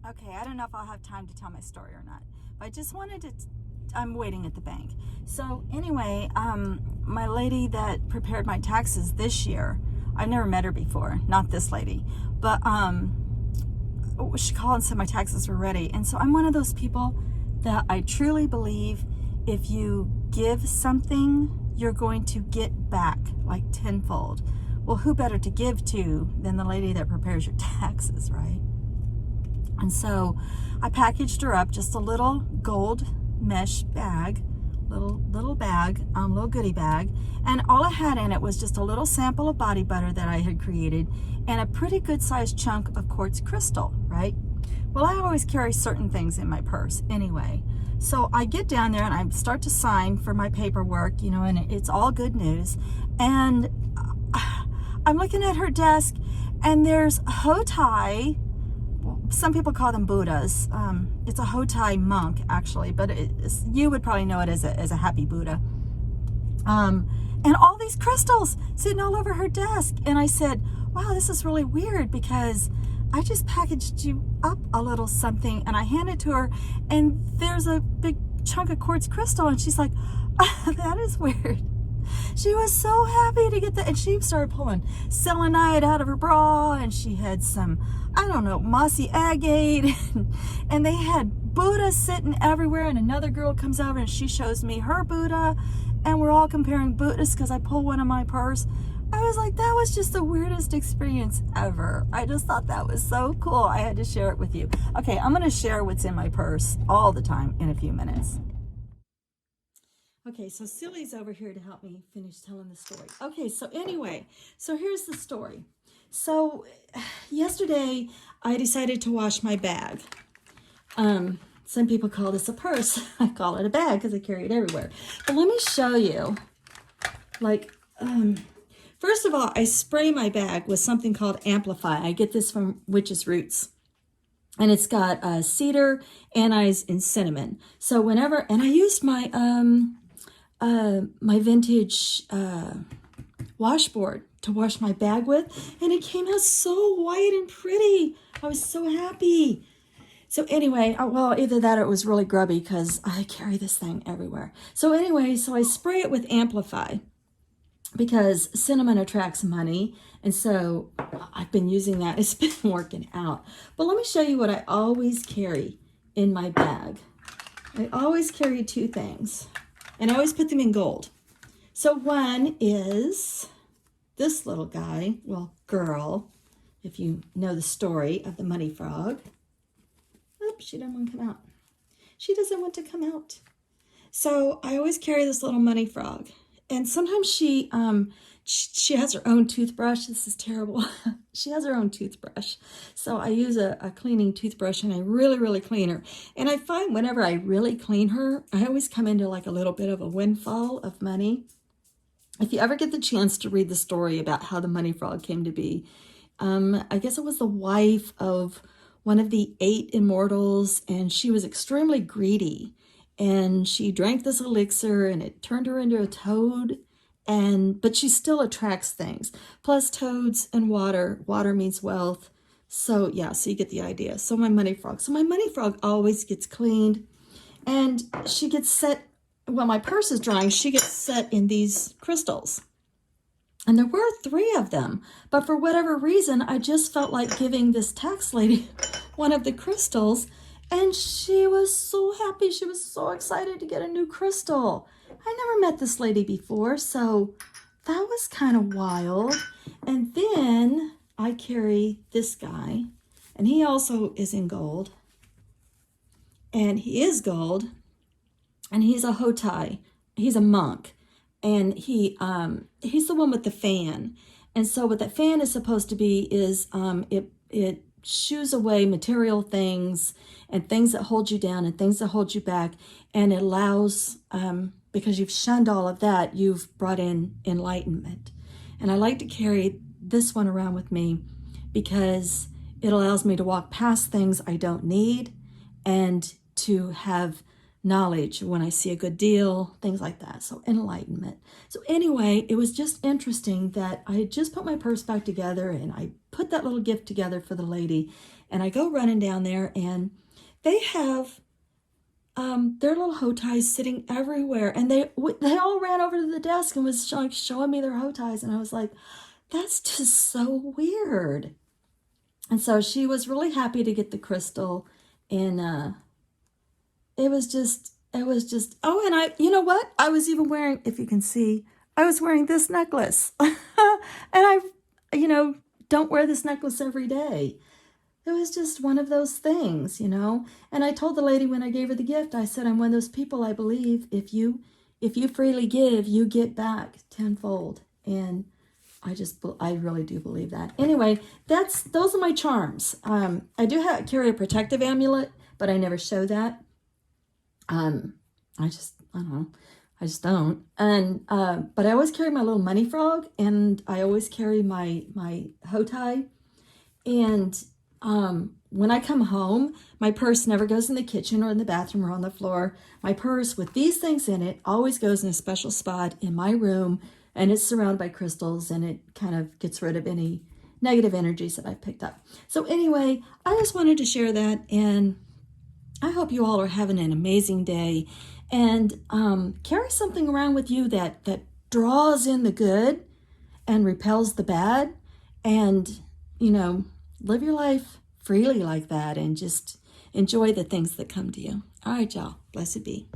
Okay, I don't know if I'll have time to tell my story or not, but I just wanted to. I'm waiting at the bank. So anyway, my lady that prepared my taxes this year, I've never met her before, not this lady, but she called and said my taxes were ready. And so I'm one of those people that I truly believe if you give something, you're going to get back like tenfold. Well, who better to give to than the lady that prepares your taxes, right? And so I packaged her up just a little gold mesh bag, little bag, little goodie bag, and all I had in it was just a little sample of body butter that I had created and a pretty good sized chunk of quartz crystal, right? Well, I always carry certain things in my purse anyway. So I get down there and I start to sign for my paperwork, you know, and it's all good news. And I'm looking at her desk and there's Hotai. Some people call them Buddhas. It's a Hotai monk, actually, but you would probably know it as a happy Buddha. And all these crystals sitting all over her desk. And I said, wow, this is really weird because I just packaged you up a little something and I handed it to her and there's a big chunk of quartz crystal. And she's like, that is weird. She was so happy to get that, and she started pulling selenite out of her bra, and she had some, I don't know, mossy agate, and they had Buddha sitting everywhere, and another girl comes over and she shows me her Buddha, and we're all comparing Buddhas because I pulled one in my purse. I was like, that was just the weirdest experience ever. I just thought that was so cool. I had to share it with you. Okay, I'm going to share what's in my purse all the time in a few minutes. Okay, so Silly's over here to help me finish telling the story. Okay, so anyway, so here's the story. So yesterday I decided to wash my bag. Some people call this a purse. I call it a bag because I carry it everywhere. But let me show you. First of all, I spray my bag with something called Amplify. I get this from Witch's Roots. And it's got cedar, anise, and cinnamon. So whenever, and I used my my vintage washboard to wash my bag with, and it came out so white and pretty. I was so happy. So anyway, well, either that or it was really grubby because I carry this thing everywhere. So anyway, so I spray it with Amplify because cinnamon attracts money. And so I've been using that. It's been working out. But let me show you what I always carry in my bag. I always carry two things. And I always put them in gold. So one is this little guy, well, girl, if you know the story of the money frog. Oops, she doesn't want to come out. She doesn't want to come out. So I always carry this little money frog. And sometimes she has her own toothbrush. This is terrible. She has her own toothbrush. So I use a cleaning toothbrush and I really, really clean her. And I find whenever I really clean her, I always come into like a little bit of a windfall of money. If you ever get the chance to read the story about how the money frog came to be, I guess it was the wife of one of the 8 immortals, and she was extremely greedy. And she drank this elixir and it turned her into a toad. But she still attracts things. Plus toads and water. Water means wealth. So yeah, so you get the idea. So my money frog. So my money frog always gets cleaned. And she gets set, when my purse is drying, she gets set in these crystals. And there were 3 of them. But for whatever reason, I just felt like giving this tax lady one of the crystals. And she was so happy. She was so excited to get a new crystal. I never met this lady before, so that was kind of wild. And then I carry this guy, and he also is in gold. And he is gold, and he's a Hotai. He's a monk, and he's the one with the fan. And so what that fan is supposed to be is it shoos away material things and things that hold you down and things that hold you back, and it allows, because you've shunned all of that, you've brought in enlightenment. And I like to carry this one around with me because it allows me to walk past things I don't need and to have knowledge when I see a good deal, things like that. So enlightenment. So anyway, it was just interesting that I had just put my purse back together and I put that little gift together for the lady, and I go running down there and they have their little hoe ties sitting everywhere, and they all ran over to the desk and was like showing me their hoe ties, and I was like, that's just so weird. And so she was really happy to get the crystal, and it was just, oh, and you know what? I was even wearing, if you can see, I was wearing this necklace. And I, don't wear this necklace every day. It was just one of those things, And I told the lady when I gave her the gift, I said, I'm one of those people, I believe, if you freely give, you get back tenfold. And I really do believe that. Anyway, those are my charms. I do carry a protective amulet, but I never show that. I don't know. I just don't. And, but I always carry my little money frog, and I always carry my hoe tie. And, when I come home, my purse never goes in the kitchen or in the bathroom or on the floor. My purse with these things in it always goes in a special spot in my room, and it's surrounded by crystals, and it kind of gets rid of any negative energies that I've picked up. So anyway, I just wanted to share that, and I hope you all are having an amazing day, and carry something around with you that draws in the good and repels the bad, and, live your life freely like that, and just enjoy the things that come to you. All right, y'all. Blessed be.